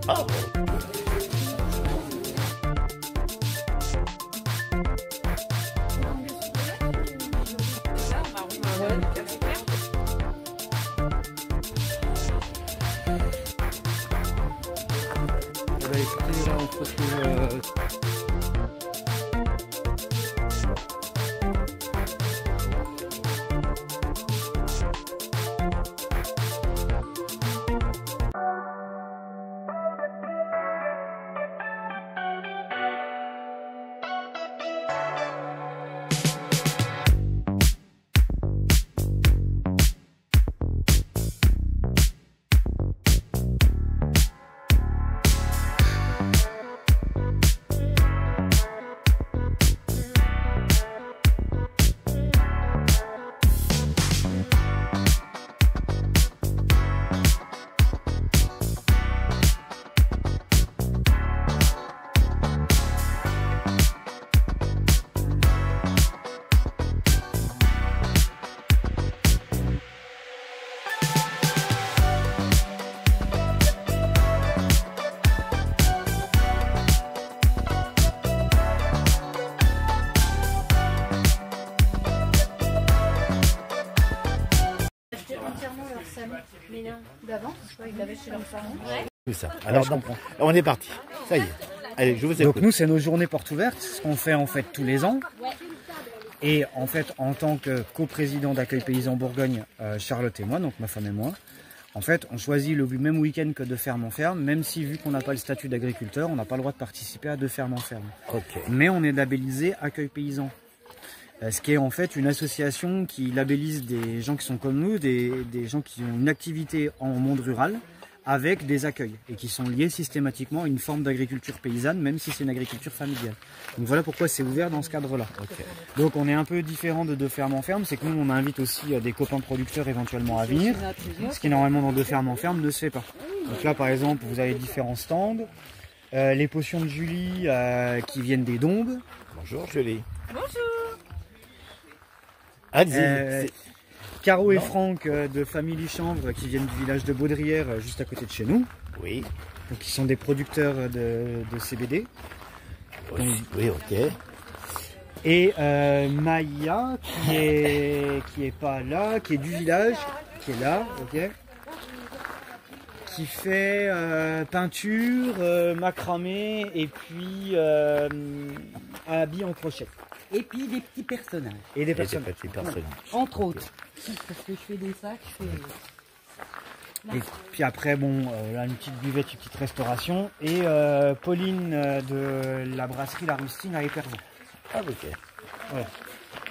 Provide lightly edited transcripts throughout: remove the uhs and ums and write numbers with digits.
Écoutez, là, on se retrouve... d'avant, ils l'avaient chez leurs parents. C'est ça. Alors donc, on est parti. Ça y est. Allez, je vous écoute. Donc nous, c'est nos journées portes ouvertes, ce qu'on fait en fait tous les ans. Et en fait, en tant que coprésident d'Accueil Paysan Bourgogne, Charlotte et moi, donc ma femme et moi, en fait, on choisit le même week-end que de ferme en ferme, même si vu qu'on n'a pas le statut d'agriculteur, on n'a pas le droit de participer à de ferme en ferme. Okay. Mais on est labellisé Accueil Paysan. Ce qui est en fait une association qui labellise des gens qui sont comme nous, des gens qui ont une activité en monde rural avec des accueils et qui sont liés systématiquement à une forme d'agriculture paysanne, même si c'est une agriculture familiale. Donc voilà pourquoi c'est ouvert dans ce cadre-là. Okay. Donc on est un peu différent de ferme en ferme, c'est que nous on invite aussi des copains producteurs éventuellement à venir, ce qui normalement dans de ferme en ferme ne se fait pas. Donc là par exemple vous avez différents stands, les potions de Julie qui viennent des Dombes. Bonjour Julie. Bonjour. Caro et Franck de Famille Chambre qui viennent du village de Baudrière juste à côté de chez nous. Oui. Donc ils sont des producteurs de CBD. Oui, oui, ok. Et Maya qui est pas là, qui est du village, qui est là, ok. Qui fait peinture, macramé et puis habits en crochet. Et puis des petits personnages. Et des personnes. Entre autres. Parce que je fais des sacs. Et puis après, bon, là une petite buvette, une petite restauration. Et Pauline de la brasserie La Rustine à Éperville. Ah, ok. Voilà.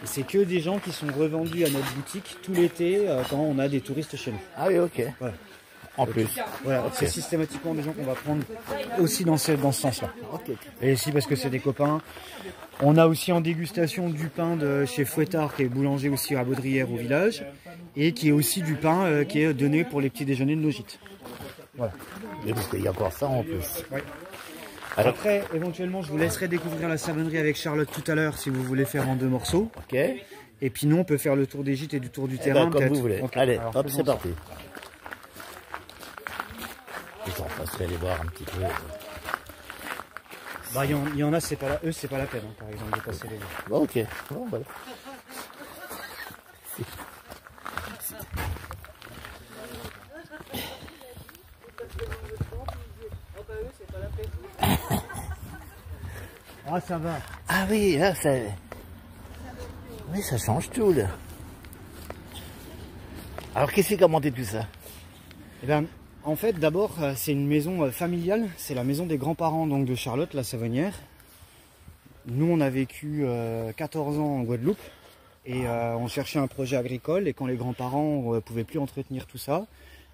Et c'est que des gens qui sont revendus à notre boutique tout l'été quand on a des touristes chez nous. Ah oui, ok. Voilà. En plus. Voilà, okay. C'est systématiquement des gens qu'on va prendre aussi dans ce sens-là. Okay. Et aussi parce que c'est des copains. On a aussi en dégustation du pain de chez Fouettard, qui est boulanger aussi à Baudrière au village, et qui est aussi du pain qui est donné pour les petits déjeuners de nos gîtes. Voilà. Et parce qu'il y a encore ça en plus. Oui. Alors, après, éventuellement, je vous laisserai découvrir la savonnerie avec Charlotte tout à l'heure si vous voulez faire en 2 morceaux. Ok. Et puis nous, on peut faire le tour des gîtes et du tour du terrain. Comme vous voulez. Okay. Allez, alors, hop, c'est parti. On passerait aller voir un petit peu. Bah, y en a, c'est pas eux, c'est pas la peine, hein, par exemple, de passer les deux. Bon, ok. Bon, voilà. Ah, ça va. Ah oui, là, ça... Oui, ça change tout, là. Alors, qu'est-ce qui a monté tout ça? Eh ben, en fait, d'abord, c'est une maison familiale. C'est la maison des grands-parents donc de Charlotte, la savonnière. Nous, on a vécu 14 ans en Guadeloupe. Et on cherchait un projet agricole. Et quand les grands-parents ne pouvaient plus entretenir tout ça,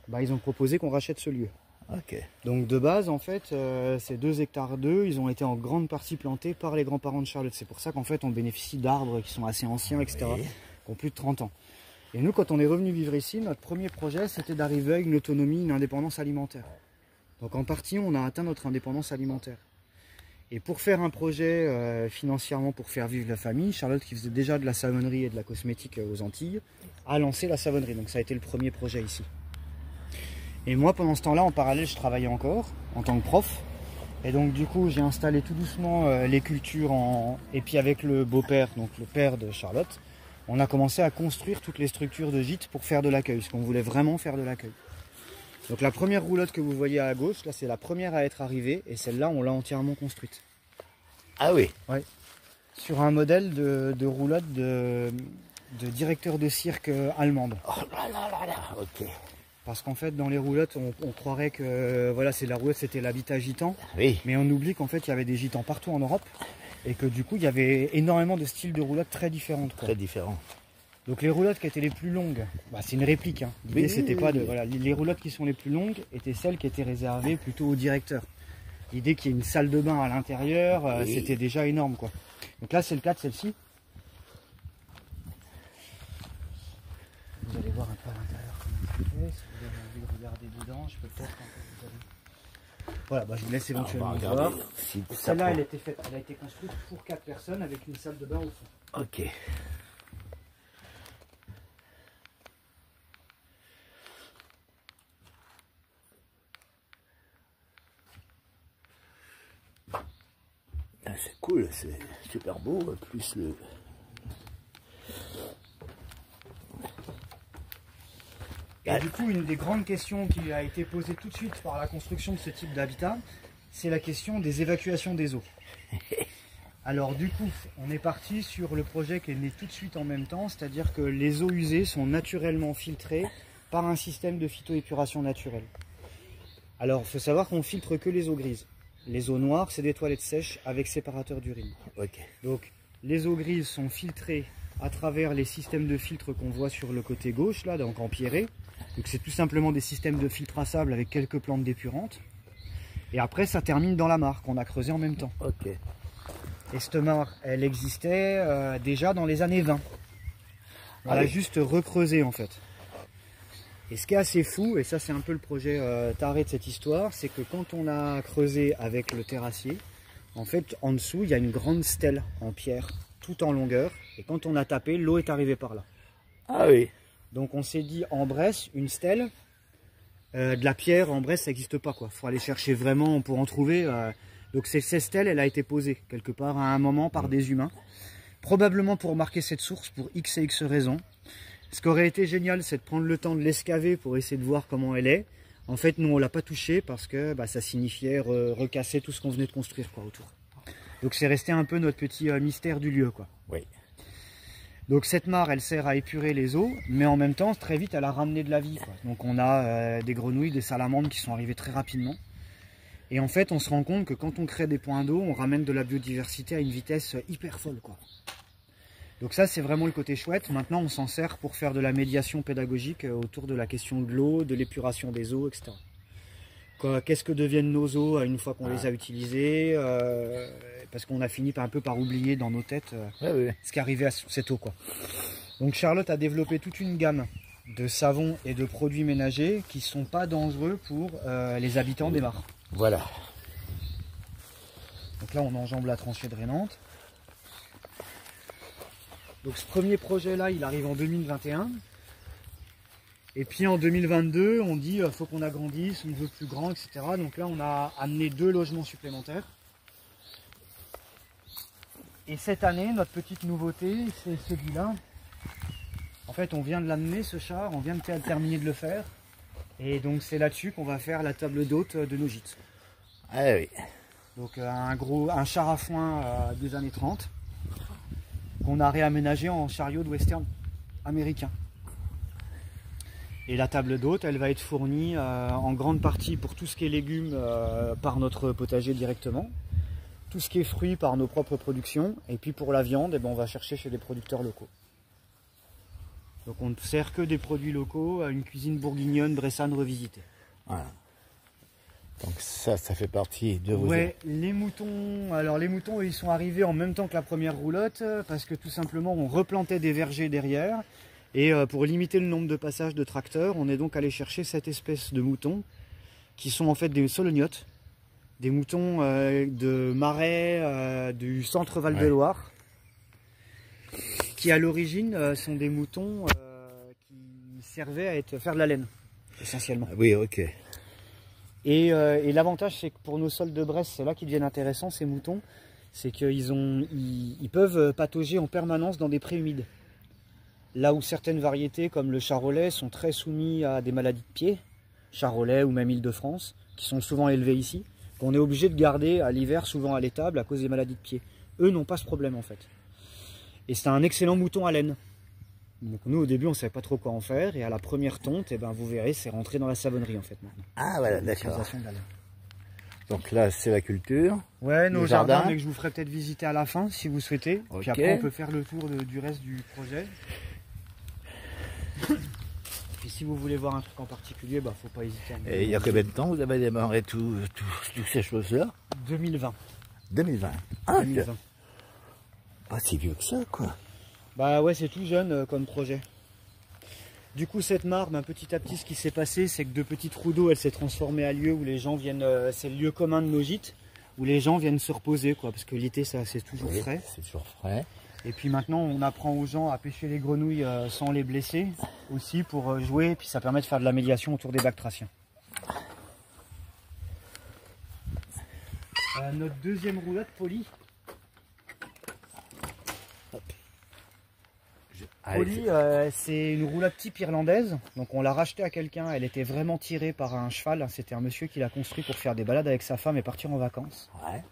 bah, ils ont proposé qu'on rachète ce lieu. Ok. Donc de base, en fait, c'est 2 hectares d'eux. Ils ont été en grande partie plantés par les grands-parents de Charlotte. C'est pour ça qu'en fait, on bénéficie d'arbres qui sont assez anciens, etc., oui. qui ont plus de 30 ans. Et nous, quand on est revenu vivre ici, notre premier projet, c'était d'arriver à une autonomie, une indépendance alimentaire. Donc en partie, on a atteint notre indépendance alimentaire. Et pour faire un projet financièrement, pour faire vivre la famille, Charlotte, qui faisait déjà de la savonnerie et de la cosmétique aux Antilles, a lancé la savonnerie. Donc ça a été le premier projet ici. Et moi, pendant ce temps-là, en parallèle, je travaillais encore en tant que prof. Et donc du coup, j'ai installé tout doucement les cultures et puis avec le beau-père, donc le père de Charlotte, on a commencé à construire toutes les structures de gîte pour faire de l'accueil, parce qu'on voulait vraiment faire de l'accueil. Donc la première roulotte que vous voyez à gauche, là c'est la première à être arrivée, et celle-là on l'a entièrement construite. Ah oui. Ouais. Sur un modèle de roulotte de directeur de cirque allemande. Oh là là là là, ok. Parce qu'en fait, dans les roulottes, on croirait que voilà, c'est la roulotte, c'était l'habitat gitan. Oui. Mais on oublie qu'en fait, il y avait des gitans partout en Europe. Et que du coup, il y avait énormément de styles de roulottes très différentes, quoi. Très différent. Donc les roulottes qui étaient les plus longues, bah, c'est une réplique. Hein. L'idée, Oui, c'était oui, pas oui, de. oui. Voilà, les roulottes qui sont les plus longues étaient celles qui étaient réservées plutôt au directeur. L'idée qu'il y ait une salle de bain à l'intérieur, Oui. c'était déjà énorme, quoi. Donc là, c'est le cas de celle-ci. Vous allez voir un peu à l'intérieur comment c'est fait. Si vous avez envie de regarder dedans, je peux peut-être un peu vous donner. Voilà, bah, je vous laisse On va éventuellement regarder voir. si ça Celle-là, prend. elle a été construite pour 4 personnes avec une salle de bain au fond. Ok. Ah, c'est cool, c'est super beau, plus le... Et du coup, une des grandes questions qui a été posée tout de suite par la construction de ce type d'habitat, c'est la question des évacuations des eaux. Alors du coup, on est parti sur le projet qui est né tout de suite en même temps, c'est-à-dire que les eaux usées sont naturellement filtrées par un système de phytoépuration naturelle. Alors, il faut savoir qu'on filtre que les eaux grises. Les eaux noires, c'est des toilettes sèches avec séparateur d'urine. Ok. Donc, les eaux grises sont filtrées à travers les systèmes de filtre qu'on voit sur le côté gauche, là, donc empierrés. Donc, c'est tout simplement des systèmes de filtre à sable avec quelques plantes d'épurantes. Et après, ça termine dans la mare qu'on a creusée en même temps. Ok. Et cette mare, elle existait déjà dans les années 20. On Ah l'a oui. juste recreusée en fait. Et ce qui est assez fou, et ça c'est un peu le projet taré de cette histoire, c'est que quand on a creusé avec le terrassier, en fait en dessous il y a une grande stèle en pierre, tout en longueur, et quand on a tapé, l'eau est arrivée par là. Ah oui. Donc on s'est dit en Bresse, une stèle, de la pierre en Bresse ça n'existe pas quoi. Il faut aller chercher vraiment pour en trouver. Donc cette stèle, elle a été posée quelque part à un moment par des humains, probablement pour marquer cette source pour X et X raisons. Ce qui aurait été génial, c'est de prendre le temps de l'excaver pour essayer de voir comment elle est. En fait, nous, on l'a pas touchée parce que ça signifiait recasser tout ce qu'on venait de construire quoi, autour. Donc c'est resté un peu notre petit mystère du lieu, quoi. Oui. Donc cette mare, elle sert à épurer les eaux, mais en même temps, très vite, elle a ramené de la vie, quoi. Donc on a des grenouilles, des salamandres qui sont arrivées très rapidement. Et en fait, on se rend compte que quand on crée des points d'eau, on ramène de la biodiversité à une vitesse hyper folle, quoi. Donc ça, c'est vraiment le côté chouette. Maintenant, on s'en sert pour faire de la médiation pédagogique autour de la question de l'eau, de l'épuration des eaux, etc. Qu'est-ce que deviennent nos eaux une fois qu'on les a utilisées, parce qu'on a fini un peu par oublier dans nos têtes ce qui arrivait à cette eau, quoi. Donc Charlotte a développé toute une gamme de savons et de produits ménagers qui ne sont pas dangereux pour les habitants des mares. Voilà. Donc là, on enjambe la tranchée drainante. Donc ce premier projet-là, il arrive en 2021. Et puis en 2022, on dit faut qu'on agrandisse, on veut plus grand, etc. Donc là, on a amené 2 logements supplémentaires. Et cette année, notre petite nouveauté, c'est celui-là. En fait, on vient de l'amener, ce char, on vient de terminer de le faire. Et donc c'est là-dessus qu'on va faire la table d'hôte de nos gîtes. Ah oui. Donc un char à foin des années 30 qu'on a réaménagé en chariot de western américain. Et la table d'hôte, elle va être fournie en grande partie pour tout ce qui est légumes par notre potager directement, tout ce qui est fruits par nos propres productions, et puis pour la viande, on va chercher chez des producteurs locaux. Donc on ne sert que des produits locaux à une cuisine bourguignonne bressane revisitée. Voilà. Donc ça fait partie de vos... Ouais, les moutons, alors les moutons ils sont arrivés en même temps que la première roulotte parce que tout simplement on replantait des vergers derrière et pour limiter le nombre de passages de tracteurs, on est donc allé chercher cette espèce de moutons qui sont en fait des solognottes, des moutons de marais du centre Val-de-Loire qui à l'origine sont des moutons qui servaient à faire de la laine. essentiellement. Oui, ok. Et l'avantage, c'est que pour nos sols de Bresse, c'est là qu'ils deviennent intéressants, ces moutons, c'est qu'ils peuvent patauger en permanence dans des prés humides. Là où certaines variétés, comme le charolais, sont très soumis à des maladies de pied, charolais ou même Île-de-France, qui sont souvent élevés ici, qu'on est obligé de garder à l'hiver, souvent à l'étable, à cause des maladies de pied. Eux n'ont pas ce problème en fait. Et c'est un excellent mouton à laine. Donc nous au début on ne savait pas trop quoi en faire, et à la première tonte, eh ben, vous verrez, c'est rentré dans la savonnerie en fait maintenant. Ah voilà, d'accord. L'utilisation de la laine. Donc là, c'est la culture. Ouais, nos Le jardins, jardin. mais que je vous ferai peut-être visiter à la fin, si vous souhaitez. Ok. Puis après, on peut faire le tour du reste du projet. Puis si vous voulez voir un truc en particulier, bah faut pas hésiter à me Et il y a combien de temps vous avez démarré toutes ces choses-là? 2020. 2020. Ah, 2020. pas si vieux que ça, quoi. Bah ouais, c'est tout jeune comme projet. Du coup, cette mare, ben, petit à petit, ce qui s'est passé, c'est que de petits trous d'eau, elle s'est transformée à lieu où les gens viennent. C'est le lieu commun de nos gîtes, où les gens viennent se reposer, quoi, parce que l'été, ça, c'est toujours Oui, frais. c'est toujours frais. Et puis maintenant, on apprend aux gens à pêcher les grenouilles sans les blesser, aussi pour jouer, et puis ça permet de faire de la médiation autour des bactraciens. Notre deuxième roulotte polie. Polly, c'est une roulotte type irlandaise, donc on l'a rachetée à quelqu'un, elle était vraiment tirée par un cheval, c'était un monsieur qui l'a construit pour faire des balades avec sa femme et partir en vacances. Ouais.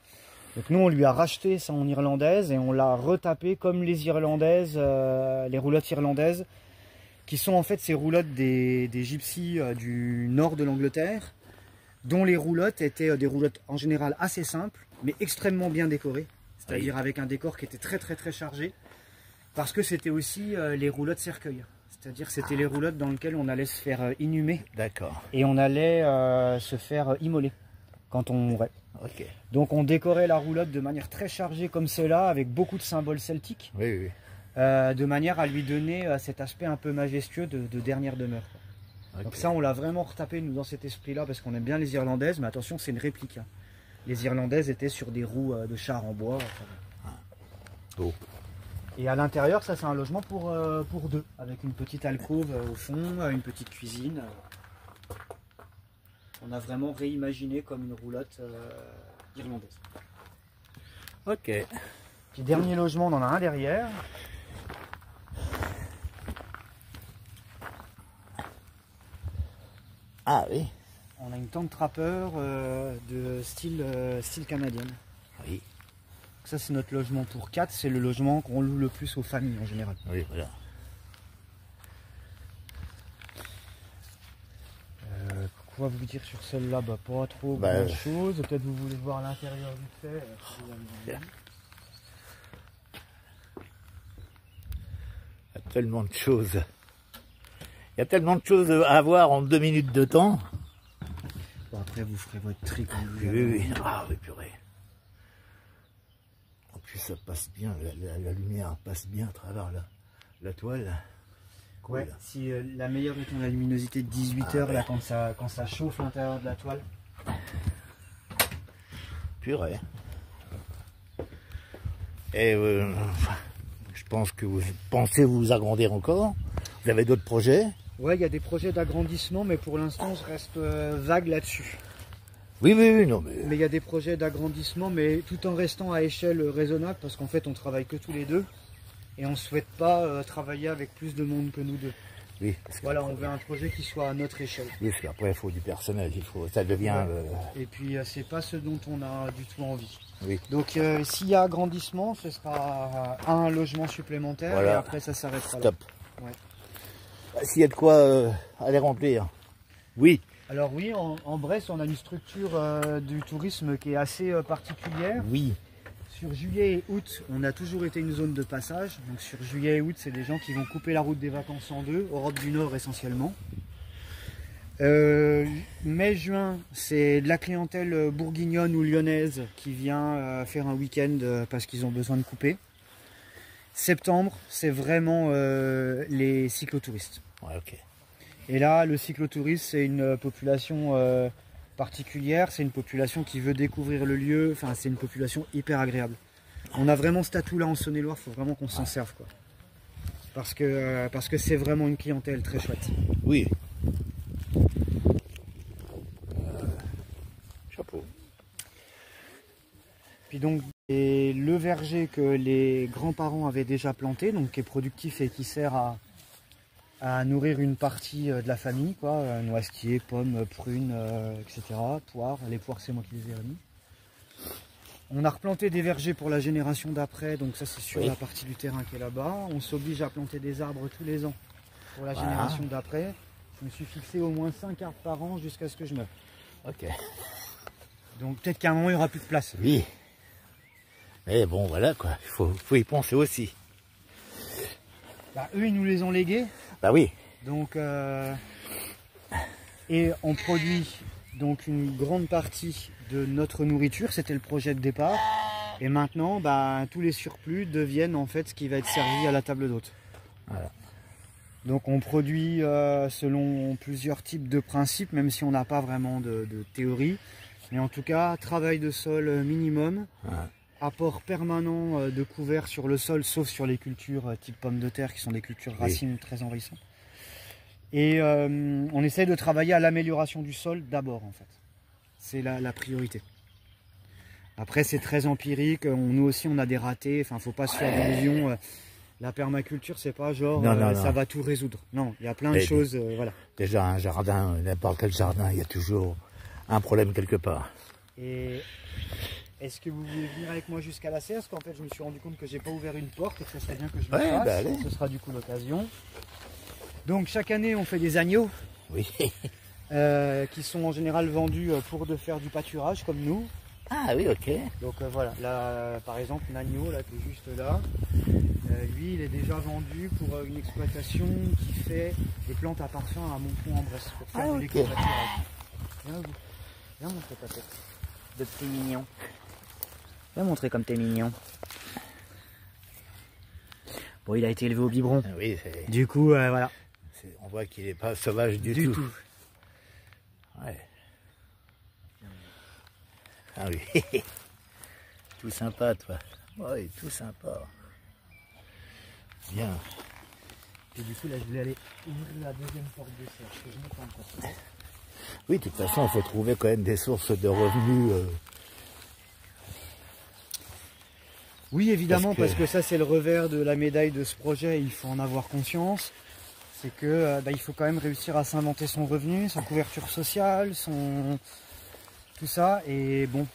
Donc nous on lui a racheté ça en irlandaise et on l'a retapé comme les irlandaises, les roulottes irlandaises, qui sont en fait ces roulottes des gypsies du nord de l'Angleterre, dont les roulottes étaient des roulottes en général assez simples, mais extrêmement bien décorées, c'est-à-dire avec un décor qui était très chargé. Parce que c'était aussi les roulottes cercueil. C'est-à-dire que c'était les roulottes dans lesquelles on allait se faire inhumer. D'accord. Et on allait se faire immoler quand on mourait. Ok. Donc on décorait la roulotte de manière très chargée comme cela, avec beaucoup de symboles celtiques. Oui, oui. De manière à lui donner cet aspect un peu majestueux de dernière demeure. Okay. Donc ça on l'a vraiment retapé nous dans cet esprit-là, parce qu'on aime bien les irlandaises, mais attention c'est une réplique. Hein. Les irlandaises étaient sur des roues de char en bois. Enfin, Beau. et à l'intérieur, ça c'est un logement pour deux, avec une petite alcôve au fond, une petite cuisine. On a vraiment réimaginé comme une roulotte irlandaise. Ok. Puis dernier logement, on en a un derrière. Ah oui. On a une tente trappeur de style canadienne. Oui. Ça c'est notre logement pour 4, c'est le logement qu'on loue le plus aux familles en général. Oui, voilà. Quoi vous dire sur celle-là? Bah pas trop Bah, grand chose, peut-être vous voulez voir l'intérieur du fait. Il y a tellement de choses. Il y a tellement de choses à voir en 2 minutes de temps. Bon, après vous ferez votre tri quand vous Oui, voulez. oui, oui. Ah oui, purée. En plus, ça passe bien, la lumière passe bien à travers la toile. Cool. Ouais, si la meilleure étant la luminosité de 18 heures, ouais. là, quand ça chauffe l'intérieur de la toile. Purée. Et je pense que vous pensez vous agrandir encore. Vous avez d'autres projets? Ouais, il y a des projets d'agrandissement, mais pour l'instant, je reste vague là-dessus. Oui, oui, oui, non, mais... Mais il y a des projets d'agrandissement, mais tout en restant à échelle raisonnable, parce qu'en fait, on travaille que tous les deux. Et on ne souhaite pas travailler avec plus de monde que nous deux. Oui, Voilà, on veut un projet qui soit à notre échelle. oui, parce qu'après, il faut du personnel, ça devient... Et puis, c'est pas ce dont on a du tout envie. oui. Donc, s'il y a agrandissement, ce sera un logement supplémentaire, Voilà. et après, ça s'arrêtera là. Stop. Ouais. S'il y a de quoi aller remplir. Oui. Alors oui, en Bresse, on a une structure du tourisme qui est assez particulière. Oui. Sur juillet et août, on a toujours été une zone de passage. Donc sur juillet et août, c'est des gens qui vont couper la route des vacances en deux, Europe du Nord essentiellement. Mai-juin, c'est de la clientèle bourguignonne ou lyonnaise qui vient faire un week-end parce qu'ils ont besoin de couper. Septembre, c'est vraiment les cyclotouristes. Ouais, ok. Et là, le cyclotourisme, c'est une population particulière, c'est une population qui veut découvrir le lieu, enfin c'est une population hyper agréable. On a vraiment cet atout là en Saône-et-Loire, il faut vraiment qu'on s'en serve, quoi. Parce que c'est vraiment une clientèle très chouette. Oui. donc le verger que les grands-parents avaient déjà planté, donc qui est productif et qui sert à nourrir une partie de la famille, quoi, noisetiers, pommes, prunes, etc., poires. Les poires, c'est moi qui les ai remis. On a replanté des vergers pour la génération d'après, donc ça c'est sur la partie du terrain qui est là-bas. On s'oblige à planter des arbres tous les ans pour la génération d'après. Je me suis fixé au moins 5 arbres par an jusqu'à ce que je meure. Ok. Donc peut-être qu'à un moment il n'y aura plus de place. Oui. Mais bon, voilà quoi, il faut y penser aussi. Bah, eux, ils nous les ont légués. Bah oui. Donc, et on produit donc une grande partie de notre nourriture. C'était le projet de départ. Et maintenant, bah, tous les surplus deviennent en fait ce qui va être servi à la table d'hôte. Voilà. Donc on produit selon plusieurs types de principes, même si on n'a pas vraiment de théorie. Mais en tout cas, travail de sol minimum. Voilà. Apport permanent de couverts sur le sol, sauf sur les cultures type pommes de terre, qui sont des cultures racines très envahissantes. Et on essaye de travailler à l'amélioration du sol d'abord, en fait. C'est la priorité. Après, c'est très empirique. Nous aussi, on a des ratés. Enfin, faut pas se faire d'illusions. La permaculture, c'est pas genre ça va tout résoudre. Non, il y a plein de choses. Voilà. Déjà, un jardin, n'importe quel jardin, il y a toujours un problème quelque part. Et est-ce que vous voulez venir avec moi jusqu'à la serre? Parce qu'en fait, je me suis rendu compte que j'ai pas ouvert une porte et que ça serait bien que je le fasse. Bah, allez. Ce sera du coup l'occasion. Donc, chaque année, on fait des agneaux. Oui. Qui sont en général vendus pour de faire du pâturage, comme nous. Ah oui, ok. Donc voilà, là, par exemple, l'agneau, là, qui est juste là, lui, il est déjà vendu pour une exploitation qui fait des plantes à parfum à Montpont-en-Bresse, pour faire de l'éco-pâturage. Viens montrer ta tête de petit mignon. Viens montrer comme t'es mignon. Bon, il a été élevé au biberon. Oui, du coup, voilà. On voit qu'il n'est pas sauvage du tout. Ouais. Ah oui. Tout sympa, toi. Oui, tout sympa. Bien. Et du coup, là, je voulais aller ouvrir la deuxième porte de serre, parce que je n'ai pas encore fait. Oui, de toute façon, il faut trouver quand même des sources de revenus. Oui, évidemment, parce que ça, c'est le revers de la médaille de ce projet. Il faut en avoir conscience. C'est que il faut quand même réussir à s'inventer son revenu, sa couverture sociale, tout ça. Et bon,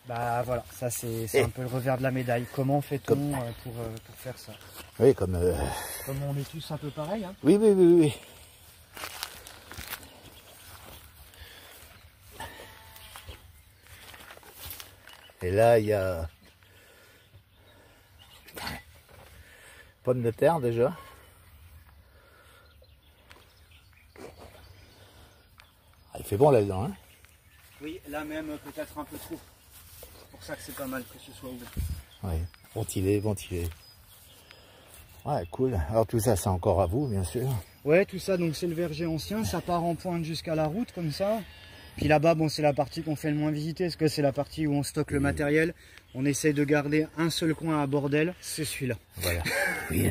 bah voilà, ça c'est un peu le revers de la médaille. Comment fait-on pour faire ça? Oui, comme on est tous un peu pareil. Hein. Oui, oui, oui, oui. Et là, il y a pommes de terre déjà. Ah, il fait bon là-dedans, hein? Oui, là même peut-être un peu trop. C'est pour ça que c'est pas mal que ce soit ouvert. Oui, ventilé, ventilé. Ouais, cool. Alors tout ça, c'est encore à vous, bien sûr. Ouais, tout ça, donc c'est le verger ancien. Ça part en pointe jusqu'à la route, comme ça. Puis là-bas, bon, c'est la partie qu'on fait le moins visiter, parce que c'est la partie où on stocke le matériel. On essaye de garder un seul coin à bordel, c'est celui-là. Voilà. Oui,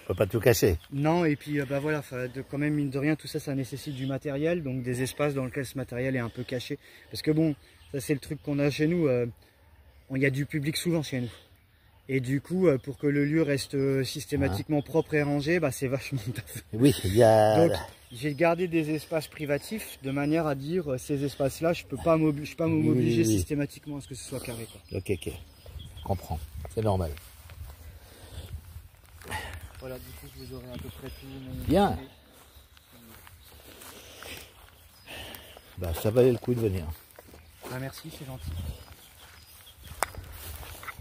faut pas tout cacher. Non, et puis bah voilà, quand même, mine de rien, tout ça, ça nécessite du matériel, donc des espaces dans lesquels ce matériel est un peu caché. Parce que bon, ça c'est le truc qu'on a chez nous, il y a du public souvent chez nous. Et du coup, pour que le lieu reste systématiquement propre et rangé, bah, c'est vachement taf. Oui, il y a... Donc, j'ai gardé des espaces privatifs de manière à dire, ces espaces-là, je peux pas m'obliger systématiquement à ce que ce soit carré. Quoi. Ok, ok. Je comprends. C'est normal. Voilà, du coup, je vous aurai à peu près tout. Bien. Bah, ça valait le coup de venir. Ah, merci, c'est gentil.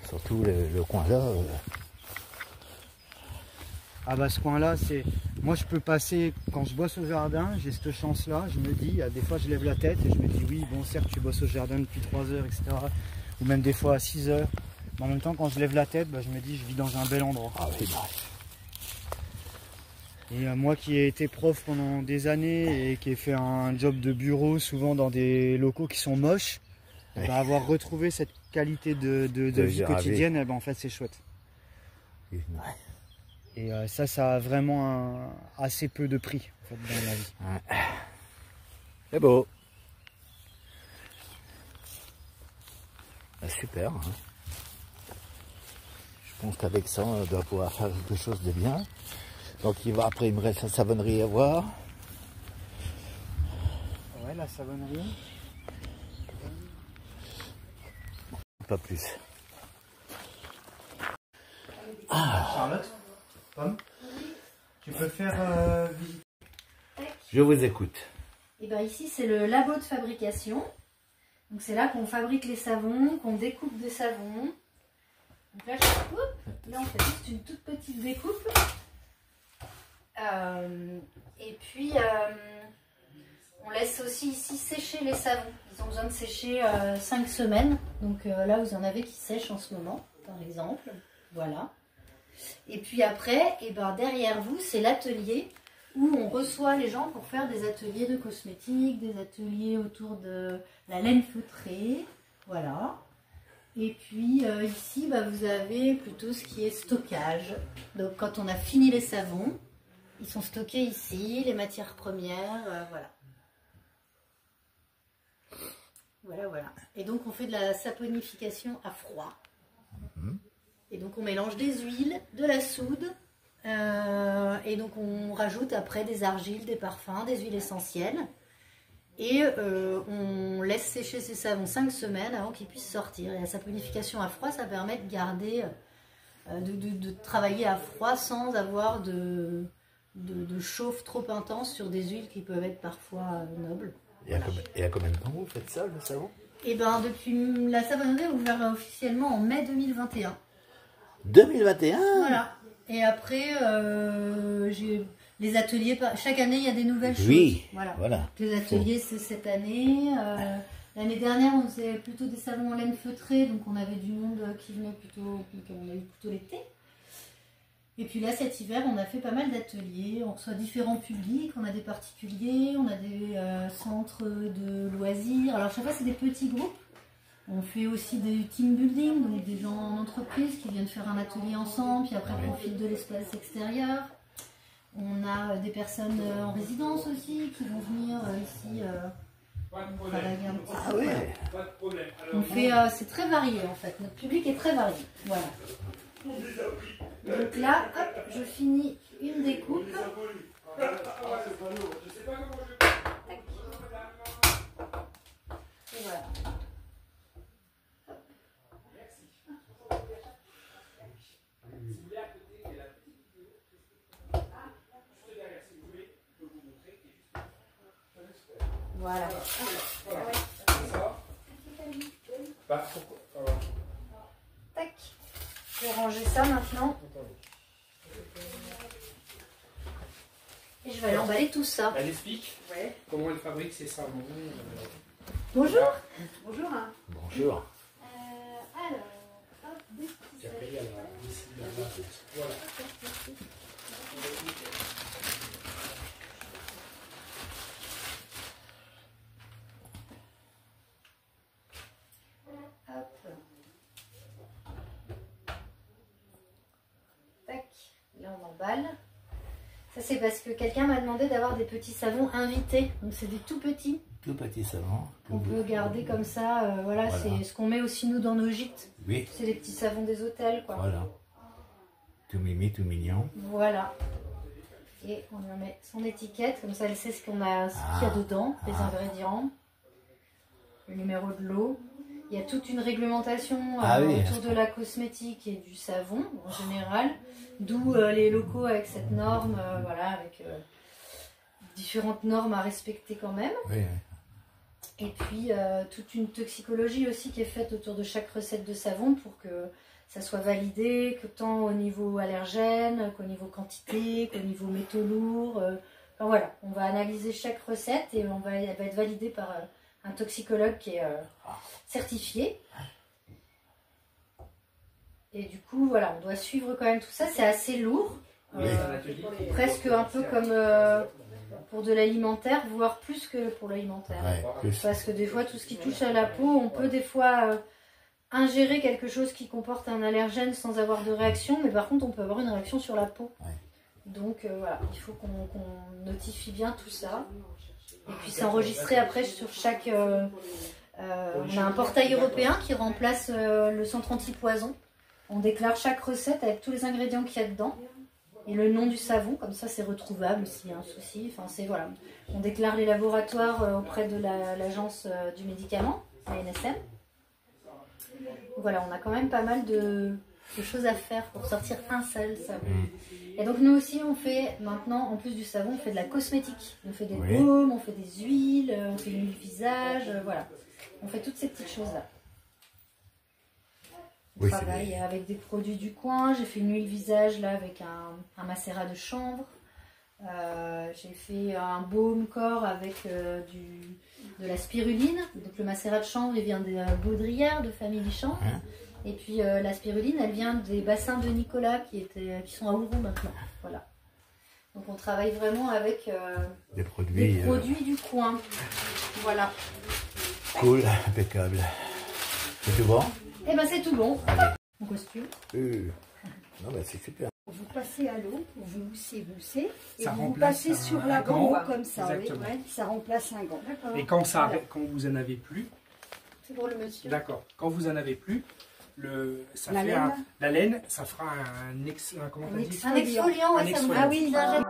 Surtout le coin là. Ah bah ce coin là, c'est... Moi je peux passer, quand je bosse au jardin, j'ai cette chance là, je me dis, des fois je lève la tête et je me dis oui, bon certes tu bosses au jardin depuis 3 heures, etc. Ou même des fois à 6 heures. Mais en même temps quand je lève la tête, bah, je me dis je vis dans un bel endroit. Ah oui, bah. Et moi qui ai été prof pendant des années et qui ai fait un job de bureau souvent dans des locaux qui sont moches, Ouais. Bah, avoir retrouvé cette qualité de vie quotidienne, eh ben, en fait c'est chouette. Ouais. Et ça a vraiment assez peu de prix en fait, dans la vie. Ouais. C'est beau. Ah, super. Hein. Je pense qu'avec ça, on doit pouvoir faire quelque chose de bien. Donc après, il me reste la savonnerie à voir. Ouais, la savonnerie. Pas plus. Charlotte, Pomme, tu peux faire visite. Je vous écoute. Et bien ici c'est le labo de fabrication. Donc c'est là qu'on fabrique les savons, qu'on découpe des savons. Donc là, là on fait juste une toute petite découpe. Et puis on laisse aussi ici sécher les savons. Ils ont besoin de sécher 5 semaines. Donc là vous en avez qui sèchent en ce moment, par exemple. Voilà. Et puis après, et ben derrière vous, c'est l'atelier où on reçoit les gens pour faire des ateliers de cosmétiques, des ateliers autour de la laine feutrée. Voilà. Et puis ici, bah, vous avez plutôt ce qui est stockage. Donc quand on a fini les savons, ils sont stockés ici, les matières premières, voilà. Voilà, voilà. Et donc on fait de la saponification à froid. Et donc on mélange des huiles, de la soude, et donc on rajoute après des argiles, des parfums, des huiles essentielles. Et on laisse sécher ces savons 5 semaines avant qu'ils puissent sortir. Et la saponification à froid, ça permet de garder, de travailler à froid sans avoir de chauffe trop intense sur des huiles qui peuvent être parfois nobles. Et à combien de temps vous faites ça, le savon? Et bien depuis la savonnerie est ouverte officiellement en mai 2021. 2021. Voilà. Et après, j'ai les ateliers, chaque année il y a des nouvelles choses. Oui, Voilà. voilà. Les ateliers c'est cette année. L'année dernière on faisait plutôt des savons en laine feutrée, donc on avait du monde qui venait plutôt, on a eu plutôt l'été. Et puis là cet hiver on a fait pas mal d'ateliers, on reçoit différents publics, on a des particuliers, on a des centres de loisirs. Alors chaque fois c'est des petits groupes. On fait aussi des team building, donc des gens en entreprise qui viennent faire un atelier ensemble, puis après profitent de l'espace extérieur. On a des personnes en résidence aussi qui vont venir ici travailler un petit peu. Ah ouais. On fait, c'est très varié en fait, notre public est très varié. Voilà. Donc là, hop, je finis une découpe. Et voilà. Voilà. Tac. Je vais ranger ça maintenant. Et je vais aller emballer tout ça. Elle explique comment elle fabrique ses savons. Bonjour. Bonjour. Hein. Bonjour. Alors, hop, des petits Après, il y a ici, là-bas. Voilà. hop. Tac. Là, on emballe. Ça, c'est parce que quelqu'un m'a demandé d'avoir des petits savons invités. Donc, c'est des tout petits. Tout petit savon. On peut garder comme ça. Voilà, c'est ce qu'on met aussi, nous, dans nos gîtes. Oui. C'est les petits savons des hôtels, quoi. Voilà. Tout mimi, tout mignon. Voilà. Et on lui met son étiquette, comme ça elle sait ce qu'il y a dedans, les ingrédients, le numéro de l'eau. Il y a toute une réglementation autour de la cosmétique et du savon en général, d'où les locaux avec cette norme, voilà, avec différentes normes à respecter quand même. Oui. Et puis toute une toxicologie aussi qui est faite autour de chaque recette de savon pour que ça soit validé, que tant au niveau allergène, qu'au niveau quantité, qu'au niveau métaux lourds. Enfin voilà, on va analyser chaque recette et elle va être validée par un toxicologue qui est certifié. Et du coup, voilà, on doit suivre quand même tout ça. C'est assez lourd, presque un peu comme pour de l'alimentaire, voire plus que pour l'alimentaire. Ouais, parce que des fois, tout ce qui touche à la peau, on peut des fois ingérer quelque chose qui comporte un allergène sans avoir de réaction, mais par contre on peut avoir une réaction sur la peau. Ouais. Donc voilà, il faut qu'on notifie bien tout ça. Et puis c'est enregistré après sur chaque On a un portail européen qui remplace le centre anti-poison. On déclare chaque recette avec tous les ingrédients qu'il y a dedans et le nom du savon, comme ça c'est retrouvable s'il y a un souci. Enfin, voilà. On déclare les laboratoires auprès de l'agence du médicament, l'ANSM. Voilà, on a quand même pas mal de choses à faire pour sortir un seul savon. Et donc nous aussi on fait maintenant, en plus du savon, on fait de la cosmétique. On fait des baumes, on fait des huiles, on fait l'huile visage, voilà. On fait toutes ces petites choses-là. On travaille avec des produits du coin. J'ai fait une huile visage là avec un macérat de chanvre. J'ai fait un baume corps avec de la spiruline. Donc le macérat de chanvre il vient des baudrières de Famille Champ. Et puis la spiruline elle vient des bassins de Nicolas qui sont à Ourou maintenant. Voilà. Donc on travaille vraiment avec des produits du coin. Voilà. Cool, impeccable. C'est tout bon? Eh ben c'est tout bon. Allez. Mon costume. Non, bah, c'est super. Vous passez à l'eau, vous moussez, et Ça vous remplace passez sur un la gant. gant comme ça, oui, Exactement. ouais, ça remplace un gant. Et quand vous en avez plus, C'est pour le monsieur. d'accord, quand vous en avez plus, La laine. la laine, ça fera comment t'as dit? Un exfoliant, Un ouais, ça me exfoliant. va. Ah oui, Ah oui,